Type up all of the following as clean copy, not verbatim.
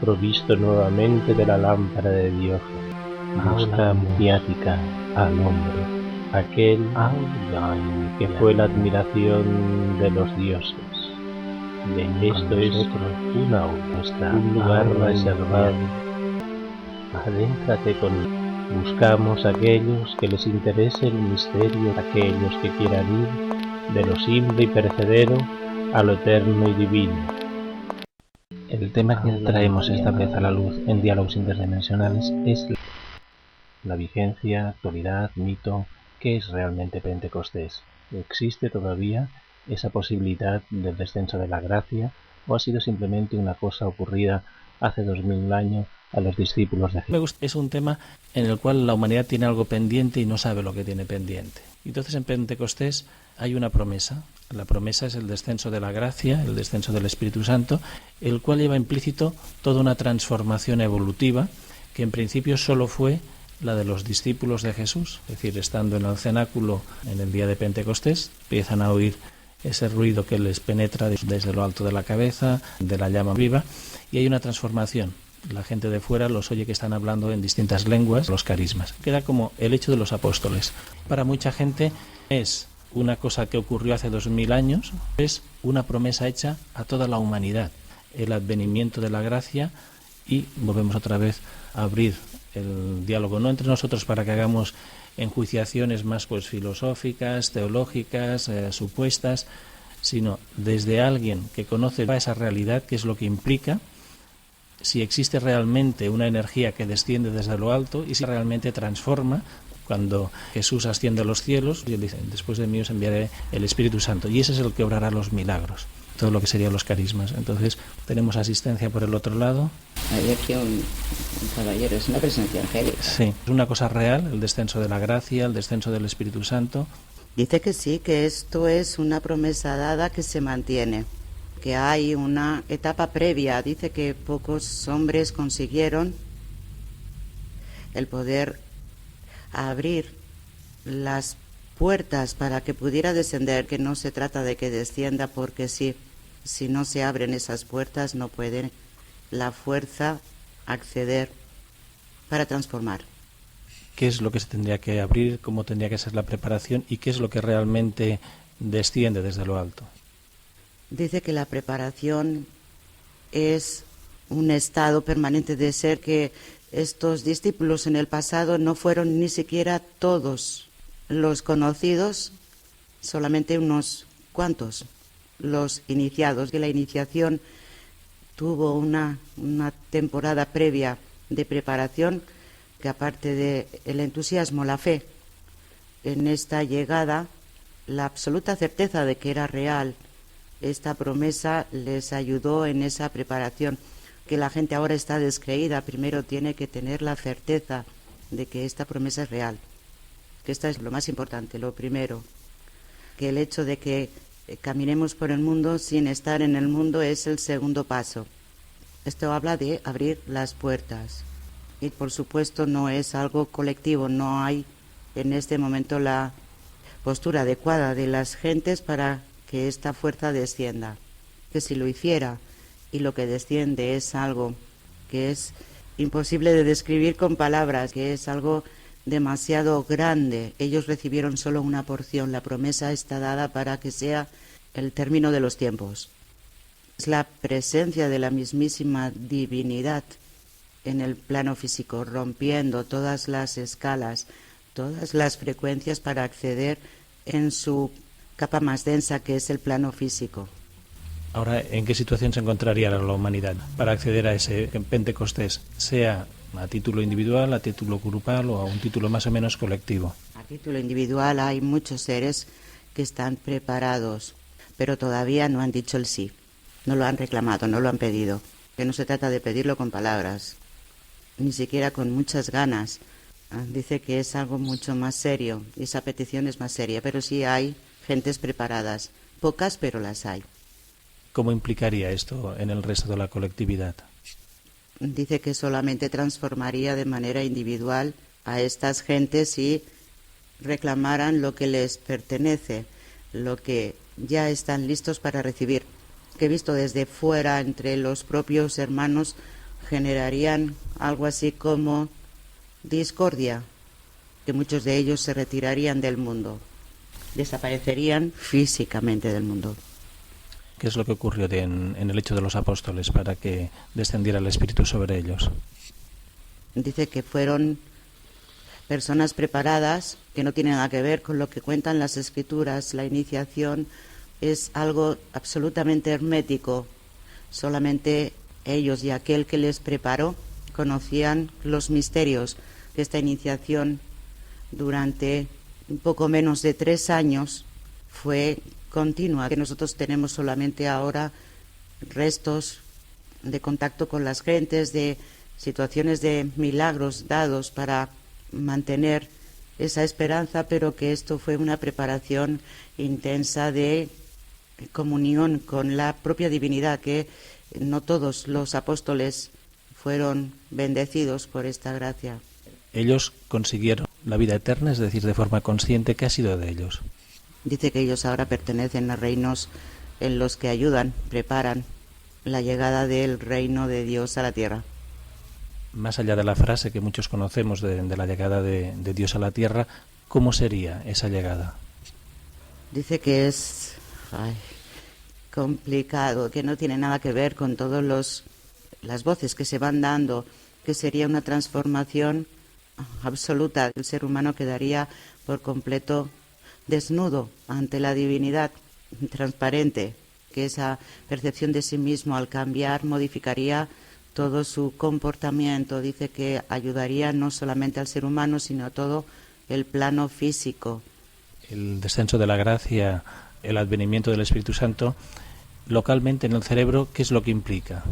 provisto nuevamente de la lámpara de Dios, busca maniática al hombre, aquel que fue la admiración de los dioses. Esto es una obra, un lugar reservado. Adéntrate con buscamos a aquellos que les interese el misterio, aquellos que quieran ir de lo simple y perecedero a lo eterno y divino. El tema que traemos esta vez a la luz en Diálogos Interdimensionales es la vigencia, actualidad, mito. ¿Qué es realmente Pentecostés? ¿Existe todavía esa posibilidad del descenso de la gracia o ha sido simplemente una cosa ocurrida hace 2000 años a los discípulos de Jesús? Es un tema en el cual la humanidad tiene algo pendiente y no sabe lo que tiene pendiente. Entonces en Pentecostés hay una promesa. La promesa es el descenso de la gracia, el descenso del Espíritu Santo, el cual lleva implícito toda una transformación evolutiva que en principio solo fue la de los discípulos de Jesús. Es decir, estando en el cenáculo en el día de Pentecostés, empiezan a oír ese ruido que les penetra desde lo alto de la cabeza, de la llama viva, y hay una transformación. La gente de fuera los oye que están hablando en distintas lenguas, los carismas. Queda como el hecho de los apóstoles. Para mucha gente es una cosa que ocurrió hace 2000 años, es una promesa hecha a toda la humanidad, el advenimiento de la gracia, y volvemos otra vez a abrir el diálogo, no entre nosotros para que hagamos enjuiciaciones más filosóficas, teológicas, supuestas, sino desde alguien que conoce esa realidad, que es lo que implica, si existe realmente una energía que desciende desde lo alto y si realmente transforma. Cuando Jesús asciende a los cielos, y él dice, después de mí os enviaré el Espíritu Santo, y ese es el que obrará los milagros, todo lo que serían los carismas. Entonces tenemos asistencia por el otro lado. Hay aquí un caballero, es una presencia angélica. Sí, es una cosa real, el descenso de la gracia, el descenso del Espíritu Santo. Dice que sí, que esto es una promesa dada que se mantiene, que hay una etapa previa. Dice que pocos hombres consiguieron el poder abrir las puertas para que pudiera descender, que no se trata de que descienda porque sí, si no se abren esas puertas no puede la fuerza acceder para transformar. ¿Qué es lo que se tendría que abrir? ¿Cómo tendría que ser la preparación? ¿Y qué es lo que realmente desciende desde lo alto? Dice que la preparación es un estado permanente de ser, que estos discípulos en el pasado no fueron ni siquiera todos los conocidos, solamente unos cuantos los iniciados, que la iniciación tuvo una temporada previa de preparación, que aparte del entusiasmo, la fe en esta llegada, la absoluta certeza de que era real, esta promesa les ayudó en esa preparación. Que la gente ahora está descreída, primero tiene que tener la certeza de que esta promesa es real, que esta es lo más importante, lo primero, que el hecho de que caminemos por el mundo sin estar en el mundo es el segundo paso. Esto habla de abrir las puertas y por supuesto no es algo colectivo, no hay en este momento la postura adecuada de las gentes para que esta fuerza descienda, que si lo hiciera y lo que desciende es algo que es imposible de describir con palabras, que es algo demasiado grande. Ellos recibieron solo una porción, la promesa está dada para que sea el término de los tiempos. Es la presencia de la mismísima divinidad en el plano físico, rompiendo todas las escalas, todas las frecuencias para acceder en su capa más densa, que es el plano físico. Ahora, ¿en qué situación se encontraría la humanidad para acceder a ese Pentecostés, sea a título individual, a título grupal o a un título más o menos colectivo? A título individual hay muchos seres que están preparados, pero todavía no han dicho el sí, no lo han reclamado, no lo han pedido, que no se trata de pedirlo con palabras, ni siquiera con muchas ganas. Dice que es algo mucho más serio, y esa petición es más seria, pero sí hay gentes preparadas, pocas pero las hay. ¿Cómo implicaría esto en el resto de la colectividad? Dice que solamente transformaría de manera individual a estas gentes si reclamaran lo que les pertenece, lo que ya están listos para recibir. Que he visto desde fuera, entre los propios hermanos, generarían algo así como discordia, que muchos de ellos se retirarían del mundo, desaparecerían físicamente del mundo. ¿Qué es lo que ocurrió en el hecho de los apóstoles para que descendiera el Espíritu sobre ellos? Dice que fueron personas preparadas, que no tienen nada que ver con lo que cuentan las Escrituras. La iniciación es algo absolutamente hermético. Solamente ellos y aquel que les preparó conocían los misterios de esta iniciación. Durante un poco menos de 3 años fue continua, que nosotros tenemos solamente ahora restos de contacto con las gentes, de situaciones de milagros dados para mantener esa esperanza, pero que esto fue una preparación intensa de comunión con la propia divinidad, que no todos los apóstoles fueron bendecidos por esta gracia. Ellos consiguieron la vida eterna, es decir, de forma consciente. ¿Qué ha sido de ellos? Dice que ellos ahora pertenecen a reinos en los que ayudan, preparan la llegada del reino de Dios a la tierra. Más allá de la frase que muchos conocemos de la llegada de Dios a la tierra, ¿cómo sería esa llegada? Dice que es complicado, que no tiene nada que ver con todas las voces que se van dando, que sería una transformación absoluta. El ser humano quedaría por completo desnudo ante la divinidad, transparente, que esa percepción de sí mismo al cambiar modificaría todo su comportamiento. Dice que ayudaría no solamente al ser humano, sino a todo el plano físico. El descenso de la gracia, el advenimiento del Espíritu Santo, localmente en el cerebro, ¿qué es lo que implica?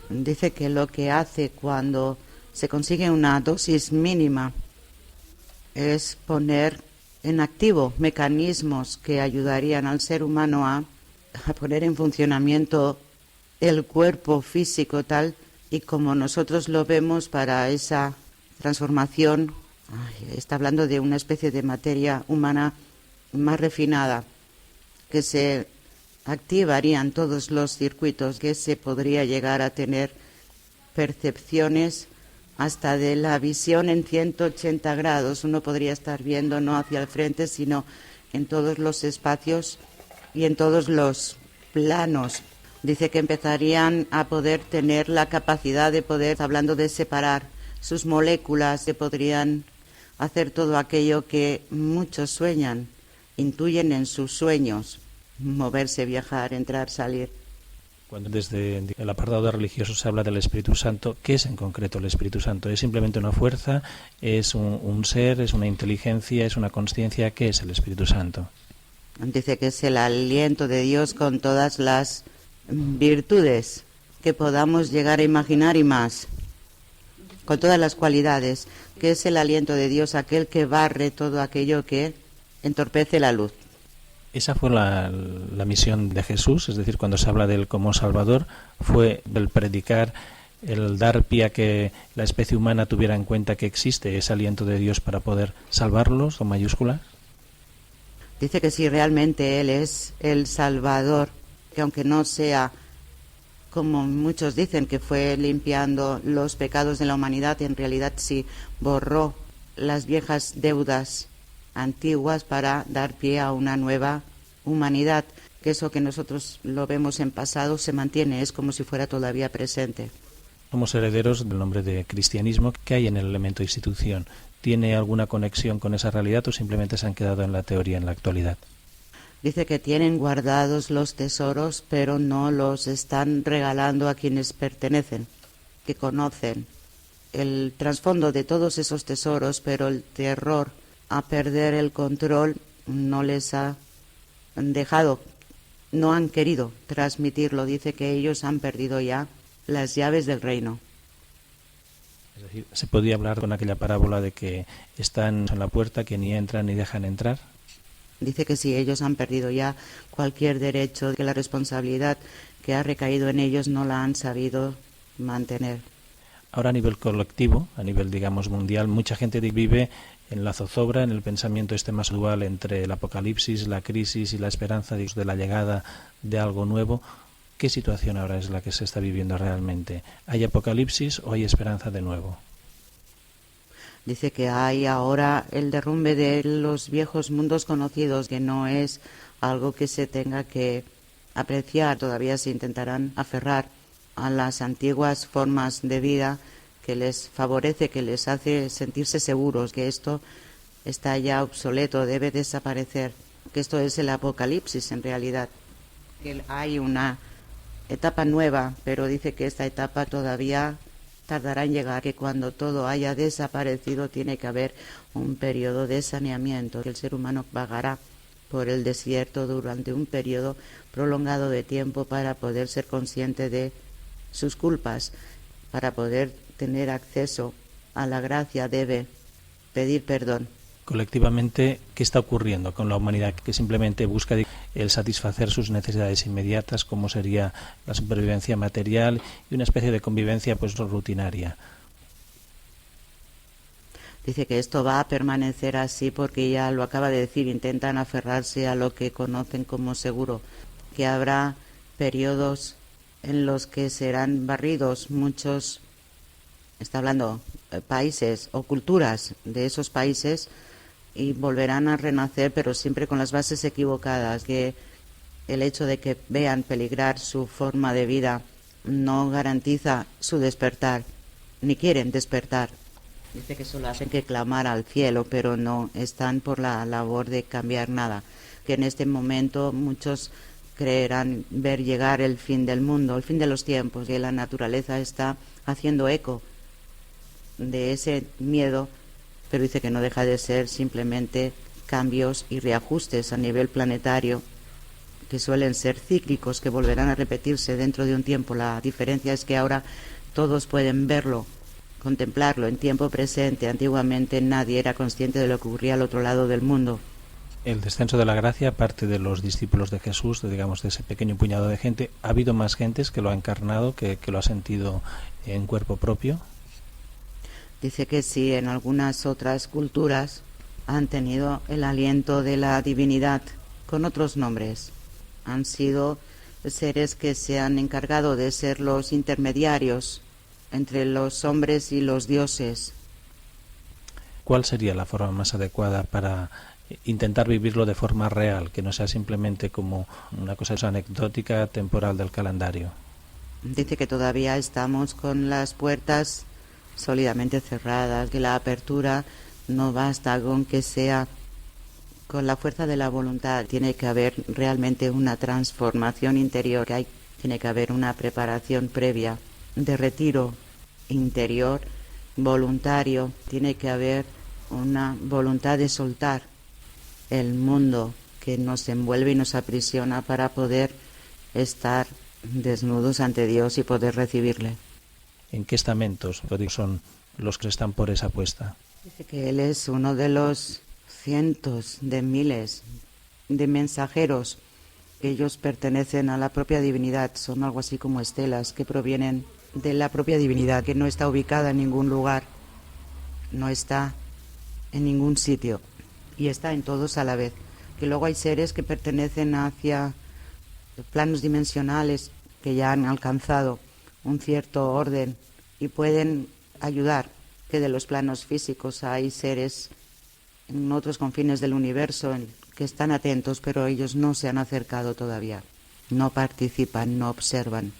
Dice que lo que hace cuando se consigue una dosis mínima es poner en activo mecanismos que ayudarían al ser humano a poner en funcionamiento el cuerpo físico tal y como nosotros lo vemos para esa transformación. Está hablando de una especie de materia humana más refinada, que se activarían todos los circuitos, que se podría llegar a tener percepciones hasta de la visión en 180 grados. Uno podría estar viendo no hacia el frente, sino en todos los espacios y en todos los planos. Dice que empezarían a poder tener la capacidad de poder, hablando de separar sus moléculas, que podrían hacer todo aquello que muchos sueñan, intuyen en sus sueños, moverse, viajar, entrar, salir. Cuando desde el apartado religioso se habla del Espíritu Santo, ¿qué es en concreto el Espíritu Santo? ¿Es simplemente una fuerza? ¿Es un ser? ¿Es una inteligencia? ¿Es una consciencia? ¿Qué es el Espíritu Santo? Dice que es el aliento de Dios con todas las virtudes que podamos llegar a imaginar y más, con todas las cualidades, que es el aliento de Dios, aquel que barre todo aquello que entorpece la luz. Esa fue la misión de Jesús, es decir, cuando se habla de él como Salvador, fue el predicar, el dar pie a que la especie humana tuviera en cuenta que existe ese aliento de Dios para poder salvarlos, con mayúsculas. Dice que si realmente Él es el Salvador, que aunque no sea como muchos dicen que fue limpiando los pecados de la humanidad, en realidad sí borró las viejas deudas antiguas para dar pie a una nueva humanidad, que eso que nosotros lo vemos en pasado se mantiene, es como si fuera todavía presente. Somos herederos del nombre de cristianismo. ¿Qué hay en el elemento institución? ¿Tiene alguna conexión con esa realidad o simplemente se han quedado en la teoría en la actualidad? Dice que tienen guardados los tesoros, pero no los están regalando a quienes pertenecen, que conocen el trasfondo de todos esos tesoros, pero el terror a perder el control no les ha dejado, no han querido transmitirlo. Dice que ellos han perdido ya las llaves del reino. Es decir, ¿se podía hablar con aquella parábola de que están en la puerta, que ni entran ni dejan entrar? Dice que sí, ellos han perdido ya cualquier derecho, que la responsabilidad que ha recaído en ellos no la han sabido mantener. Ahora a nivel colectivo, a nivel digamos mundial, mucha gente vive en la zozobra, en el pensamiento más dual entre el apocalipsis, la crisis y la esperanza de la llegada de algo nuevo. ¿Qué situación ahora es la que se está viviendo realmente? ¿Hay apocalipsis o hay esperanza de nuevo? Dice que hay ahora el derrumbe de los viejos mundos conocidos, que no es algo que se tenga que apreciar. Todavía se intentarán aferrar a las antiguas formas de vida que les favorece, que les hace sentirse seguros, que esto está ya obsoleto, debe desaparecer, que esto es el apocalipsis en realidad. Que hay una etapa nueva, pero dice que esta etapa todavía tardará en llegar, que cuando todo haya desaparecido tiene que haber un periodo de saneamiento, que el ser humano vagará por el desierto durante un periodo prolongado de tiempo para poder ser consciente de sus culpas, para poder tener acceso a la gracia debe pedir perdón. Colectivamente, ¿qué está ocurriendo con la humanidad que simplemente busca el satisfacer sus necesidades inmediatas, como sería la supervivencia material y una especie de convivencia pues rutinaria? Dice que esto va a permanecer así porque ya lo acaba de decir, intentan aferrarse a lo que conocen como seguro, que habrá periodos en los que serán barridos muchos, está hablando países o culturas de esos países, y volverán a renacer, pero siempre con las bases equivocadas, que el hecho de que vean peligrar su forma de vida no garantiza su despertar, ni quieren despertar. Dice que solo hacen que clamar al cielo, pero no están por la labor de cambiar nada, que en este momento muchos creerán ver llegar el fin del mundo, el fin de los tiempos, que la naturaleza está haciendo eco de ese miedo, pero dice que no deja de ser simplemente cambios y reajustes a nivel planetario que suelen ser cíclicos, que volverán a repetirse dentro de un tiempo. La diferencia es que ahora todos pueden verlo, contemplarlo en tiempo presente. Antiguamente nadie era consciente de lo que ocurría al otro lado del mundo. El descenso de la gracia, aparte de los discípulos de Jesús, digamos de ese pequeño puñado de gente, ¿ha habido más gentes que lo ha encarnado, que lo ha sentido en cuerpo propio? Dice que sí, en algunas otras culturas han tenido el aliento de la divinidad con otros nombres. Han sido seres que se han encargado de ser los intermediarios entre los hombres y los dioses. ¿Cuál sería la forma más adecuada para intentar vivirlo de forma real, que no sea simplemente como una cosa anecdótica, temporal del calendario? Dice que todavía estamos con las puertas sólidamente cerradas, que la apertura no basta con que sea con la fuerza de la voluntad. Tiene que haber realmente una transformación interior, tiene que haber una preparación previa de retiro interior, voluntario. Tiene que haber una voluntad de soltar el mundo que nos envuelve y nos aprisiona para poder estar desnudos ante Dios y poder recibirle. ¿En qué estamentos son los que están por esa apuesta? Dice que él es uno de los cientos de miles de mensajeros, que ellos pertenecen a la propia divinidad, son algo así como estelas que provienen de la propia divinidad, que no está ubicada en ningún lugar, no está en ningún sitio y está en todos a la vez. Que luego hay seres que pertenecen hacia planos dimensionales que ya han alcanzado un cierto orden y pueden ayudar, que de los planos físicos hay seres en otros confines del universo que están atentos, pero ellos no se han acercado todavía, no participan, no observan.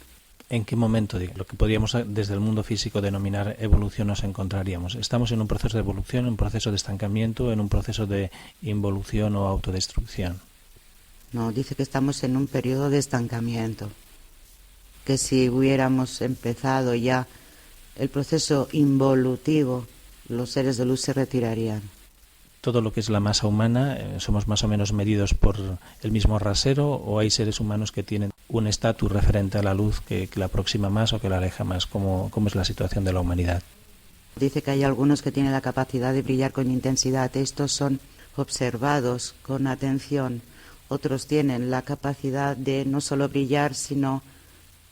¿En qué momento, lo que podríamos desde el mundo físico denominar evolución, nos encontraríamos? ¿Estamos en un proceso de evolución, en un proceso de estancamiento, en un proceso de involución o autodestrucción? No, dice que estamos en un periodo de estancamiento, que si hubiéramos empezado ya el proceso involutivo, los seres de luz se retirarían. ¿Todo lo que es la masa humana somos más o menos medidos por el mismo rasero, o hay seres humanos que tienen un estatus referente a la luz que la aproxima más o que la aleja más? ¿Cómo es la situación de la humanidad? Dice que hay algunos que tienen la capacidad de brillar con intensidad. Estos son observados con atención. Otros tienen la capacidad de no solo brillar, sino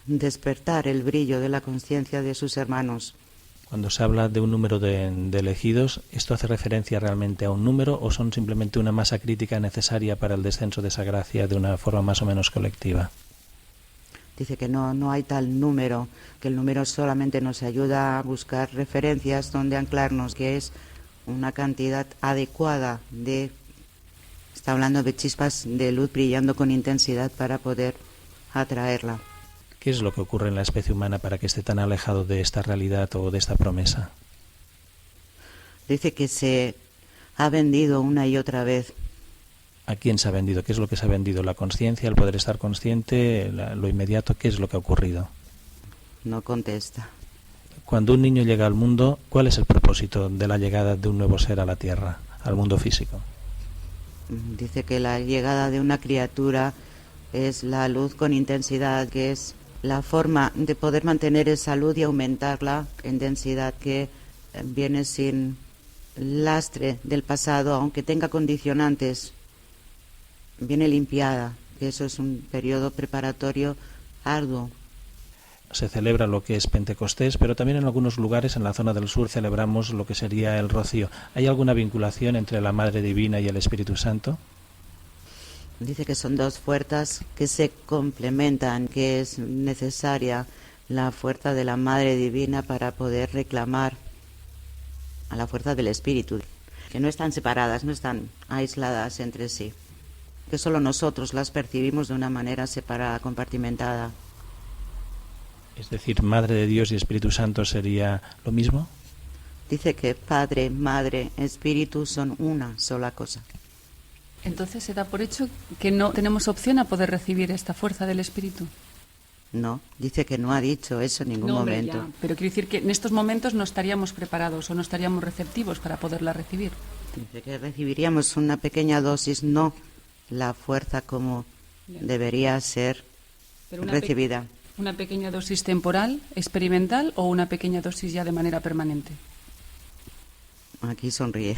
despertar el brillo de la conciencia de sus hermanos. Cuando se habla de un número de elegidos, ¿esto hace referencia realmente a un número o son simplemente una masa crítica necesaria para el descenso de esa gracia de una forma más o menos colectiva? Dice que no hay tal número, que el número solamente nos ayuda a buscar referencias donde anclarnos, que es una cantidad adecuada de... Está hablando de chispas de luz brillando con intensidad para poder atraerla. ¿Qué es lo que ocurre en la especie humana para que esté tan alejado de esta realidad o de esta promesa? Dice que se ha vendido una y otra vez. ¿A quién se ha vendido? ¿Qué es lo que se ha vendido? ¿La conciencia, el poder estar consciente, lo inmediato? ¿Qué es lo que ha ocurrido? No contesta. Cuando un niño llega al mundo, ¿cuál es el propósito de la llegada de un nuevo ser a la Tierra, al mundo físico? Dice que la llegada de una criatura es la luz con intensidad, que es la forma de poder mantener esa luz y aumentarla en densidad, que viene sin lastre del pasado, aunque tenga condicionantes, viene limpiada, que eso es un periodo preparatorio arduo. Se celebra lo que es Pentecostés, pero también en algunos lugares en la zona del sur celebramos lo que sería el Rocío. ¿Hay alguna vinculación entre la Madre Divina y el Espíritu Santo? Dice que son dos fuerzas que se complementan, que es necesaria la fuerza de la Madre Divina para poder reclamar a la fuerza del Espíritu, que no están separadas, no están aisladas entre sí, que solo nosotros las percibimos de una manera separada, compartimentada. Es decir, Madre de Dios y Espíritu Santo sería lo mismo. Dice que Padre, Madre, Espíritu son una sola cosa. Entonces se da por hecho que no tenemos opción a poder recibir esta fuerza del Espíritu. No, dice que no ha dicho eso en ningún momento. Ya, pero quiero decir que en estos momentos no estaríamos preparados o no estaríamos receptivos para poderla recibir. Dice que recibiríamos una pequeña dosis, no la fuerza como debería ser recibida. ¿Una pequeña dosis temporal, experimental o una pequeña dosis ya de manera permanente? Aquí sonríe,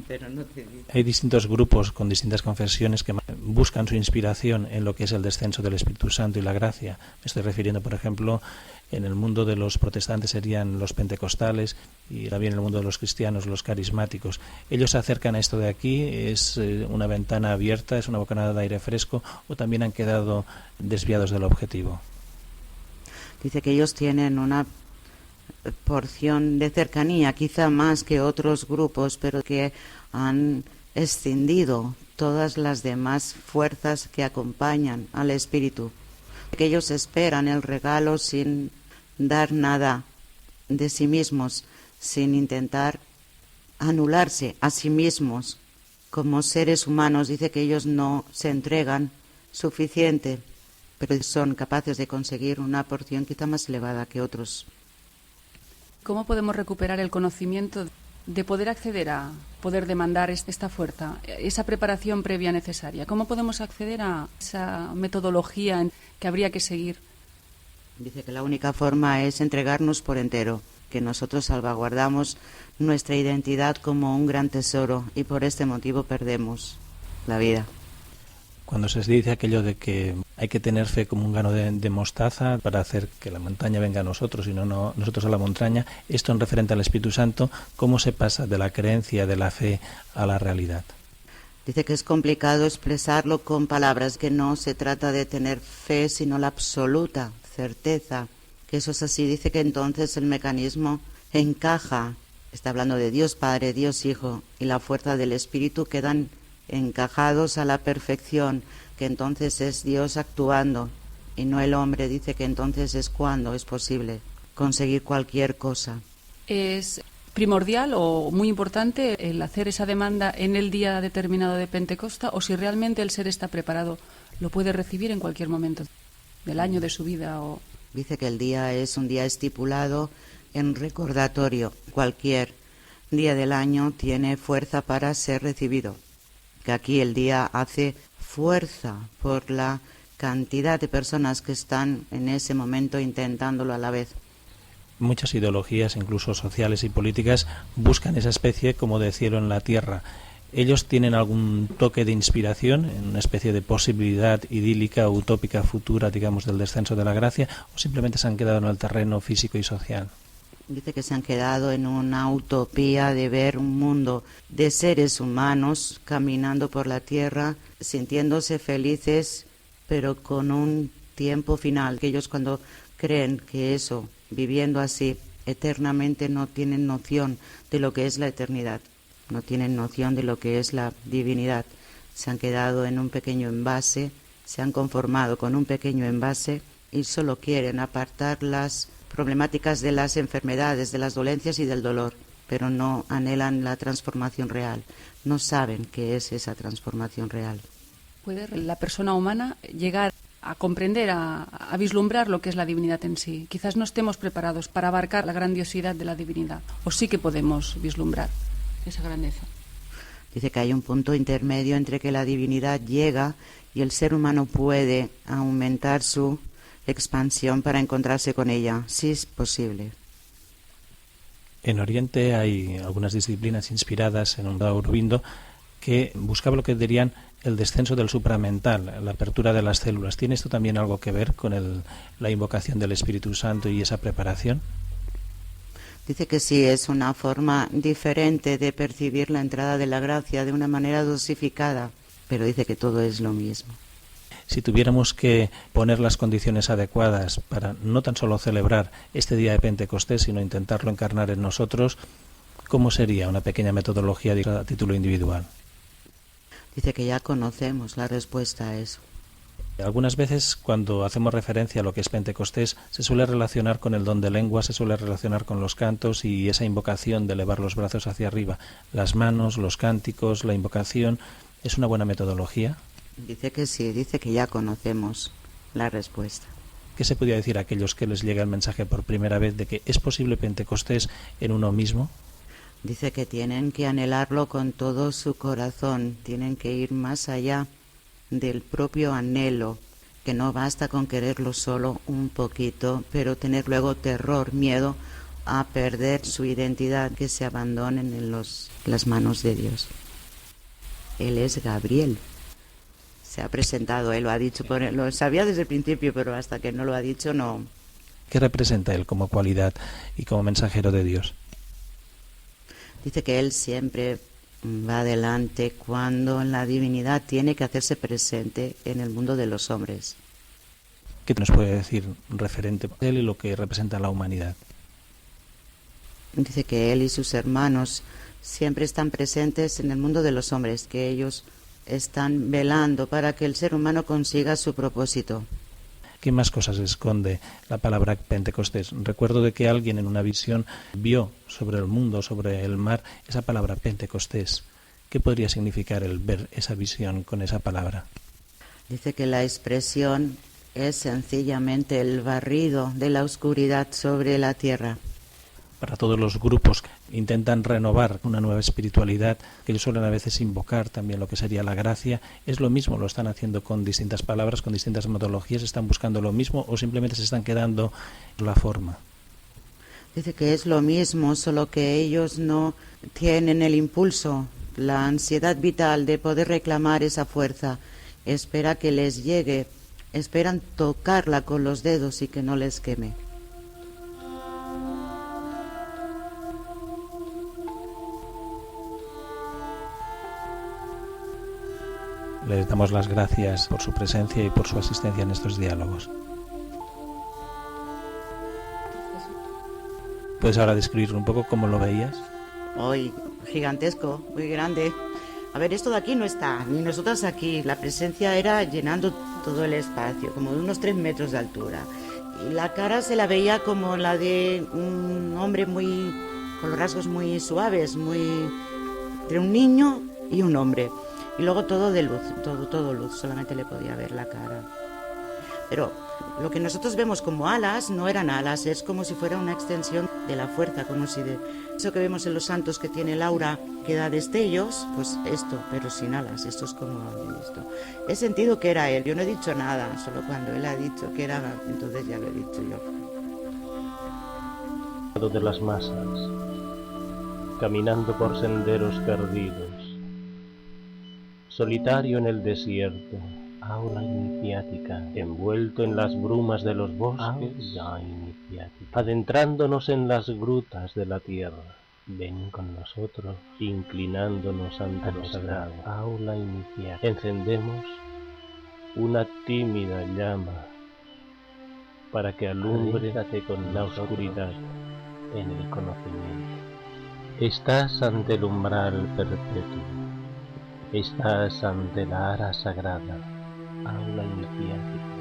pero no te digo. Hay distintos grupos con distintas confesiones que buscan su inspiración en lo que es el descenso del Espíritu Santo y la gracia. Me estoy refiriendo, por ejemplo, en el mundo de los protestantes serían los pentecostales y también en el mundo de los cristianos, los carismáticos. Ellos se acercan a esto de aquí, es una ventana abierta, es una bocanada de aire fresco, o también han quedado desviados del objetivo. Dice que ellos tienen una porción de cercanía, quizá más que otros grupos, pero que han escindido todas las demás fuerzas que acompañan al Espíritu. Que ellos esperan el regalo sin dar nada de sí mismos, sin intentar anularse a sí mismos como seres humanos. Dice que ellos no se entregan suficiente, pero son capaces de conseguir una porción quizá más elevada que otros. ¿Cómo podemos recuperar el conocimiento de poder acceder a poder demandar esta fuerza, esa preparación previa necesaria? ¿Cómo podemos acceder a esa metodología que habría que seguir? Dice que la única forma es entregarnos por entero, que nosotros salvaguardamos nuestra identidad como un gran tesoro y por este motivo perdemos la vida. Cuando se dice aquello de que hay que tener fe como un grano de mostaza para hacer que la montaña venga a nosotros y no nosotros a la montaña, esto en referente al Espíritu Santo, ¿cómo se pasa de la creencia, de la fe a la realidad? Dice que es complicado expresarlo con palabras, que no se trata de tener fe, sino la absoluta certeza, que eso es así. Dice que entonces el mecanismo encaja, está hablando de Dios Padre, Dios Hijo y la fuerza del Espíritu quedan encajados a la perfección, que entonces es Dios actuando y no el hombre. Dice que entonces es cuando es posible conseguir cualquier cosa. ¿Es primordial o muy importante el hacer esa demanda en el día determinado de Pentecosta, o si realmente el ser está preparado, lo puede recibir en cualquier momento del año de su vida? Dice que el día es un día estipulado en recordatorio. Cualquier día del año tiene fuerza para ser recibido. Que aquí el día hace fuerza por la cantidad de personas que están en ese momento intentándolo a la vez. Muchas ideologías, incluso sociales y políticas, buscan esa especie como de cielo en la tierra. ¿Ellos tienen algún toque de inspiración en una especie de posibilidad idílica o utópica futura, digamos, del descenso de la gracia, o simplemente se han quedado en el terreno físico y social? Dice que se han quedado en una utopía de ver un mundo de seres humanos caminando por la tierra, sintiéndose felices, pero con un tiempo final, que ellos cuando creen que eso, viviendo así eternamente, no tienen noción de lo que es la eternidad, no tienen noción de lo que es la divinidad. Se han quedado en un pequeño envase, se han conformado con un pequeño envase y solo quieren apartar las problemáticas de las enfermedades, de las dolencias y del dolor, pero no anhelan la transformación real, no saben qué es esa transformación real. ¿Puede la persona humana llegar a comprender, a vislumbrar lo que es la divinidad en sí? Quizás no estemos preparados para abarcar la grandiosidad de la divinidad, o sí que podemos vislumbrar esa grandeza. Dice que hay un punto intermedio entre que la divinidad llega y el ser humano puede aumentar su expansión para encontrarse con ella. Sí es posible. En Oriente hay algunas disciplinas inspiradas en un Aurobindo que buscaba lo que dirían el descenso del supramental, la apertura de las células. ¿Tiene esto también algo que ver con la invocación del Espíritu Santo y esa preparación? Dice que sí, es una forma diferente de percibir la entrada de la gracia de una manera dosificada, pero dice que todo es lo mismo. Si tuviéramos que poner las condiciones adecuadas para no tan solo celebrar este día de Pentecostés, sino intentarlo encarnar en nosotros, ¿cómo sería una pequeña metodología a título individual? Dice que ya conocemos la respuesta a eso. Algunas veces cuando hacemos referencia a lo que es Pentecostés se suele relacionar con el don de lengua, se suele relacionar con los cantos y esa invocación de elevar los brazos hacia arriba. Las manos, los cánticos, la invocación, ¿es una buena metodología? Dice que sí, dice que ya conocemos la respuesta. ¿Qué se podría decir a aquellos que les llega el mensaje por primera vez de que es posible Pentecostés en uno mismo? Dice que tienen que anhelarlo con todo su corazón, tienen que ir más allá del propio anhelo, que no basta con quererlo solo un poquito, pero tener luego terror, miedo a perder su identidad, que se abandonen en las manos de Dios. Él es Gabriel. Se ha presentado, él lo ha dicho, lo sabía desde el principio, pero hasta que no lo ha dicho no. ¿Qué representa él como cualidad y como mensajero de Dios? Dice que él siempre va adelante cuando la divinidad tiene que hacerse presente en el mundo de los hombres. ¿Qué nos puede decir referente a él y lo que representa la humanidad? Dice que él y sus hermanos siempre están presentes en el mundo de los hombres, que ellos están velando para que el ser humano consiga su propósito. ¿Qué más cosas esconde la palabra Pentecostés? Recuerdo de que alguien en una visión vio sobre el mundo, sobre el mar, esa palabra Pentecostés. ¿Qué podría significar el ver esa visión con esa palabra? Dice que la expresión es sencillamente el barrido de la oscuridad sobre la tierra. Para todos los grupos que intentan renovar una nueva espiritualidad, que ellos suelen a veces invocar también lo que sería la gracia, ¿es lo mismo? ¿Lo están haciendo con distintas palabras, con distintas metodologías? ¿Están buscando lo mismo o simplemente se están quedando la forma? Dice que es lo mismo, solo que ellos no tienen el impulso, la ansiedad vital de poder reclamar esa fuerza. Espera que les llegue, esperan tocarla con los dedos y que no les queme. Les damos las gracias por su presencia y por su asistencia en estos diálogos. ¿Puedes ahora describir un poco cómo lo veías? Hoy, gigantesco, muy grande. A ver, esto de aquí no está, ni nosotras aquí. La presencia era llenando todo el espacio, como de unos 3 metros de altura. Y la cara se la veía como la de un hombre con los rasgos muy suaves, entre un niño y un hombre. Y luego todo de luz, todo luz, solamente le podía ver la cara. Pero lo que nosotros vemos como alas no eran alas, es como si fuera una extensión de la fuerza, como si de eso que vemos en los santos que tiene el aura que da destellos, pues esto, pero sin alas, esto es como esto. He sentido que era él, yo no he dicho nada, solo cuando él ha dicho que era, entonces ya lo he dicho yo. De las masas, caminando por senderos perdidos, solitario en el desierto, aula iniciática, envuelto en las brumas de los bosques, adentrándonos en las grutas de la tierra. Ven con nosotros, inclinándonos ante lo sagrado, aula iniciática. Encendemos una tímida llama para que alumbre con la oscuridad en el conocimiento. Estás ante el umbral perpetuo, estás ante la ara sagrada, aula iniciática.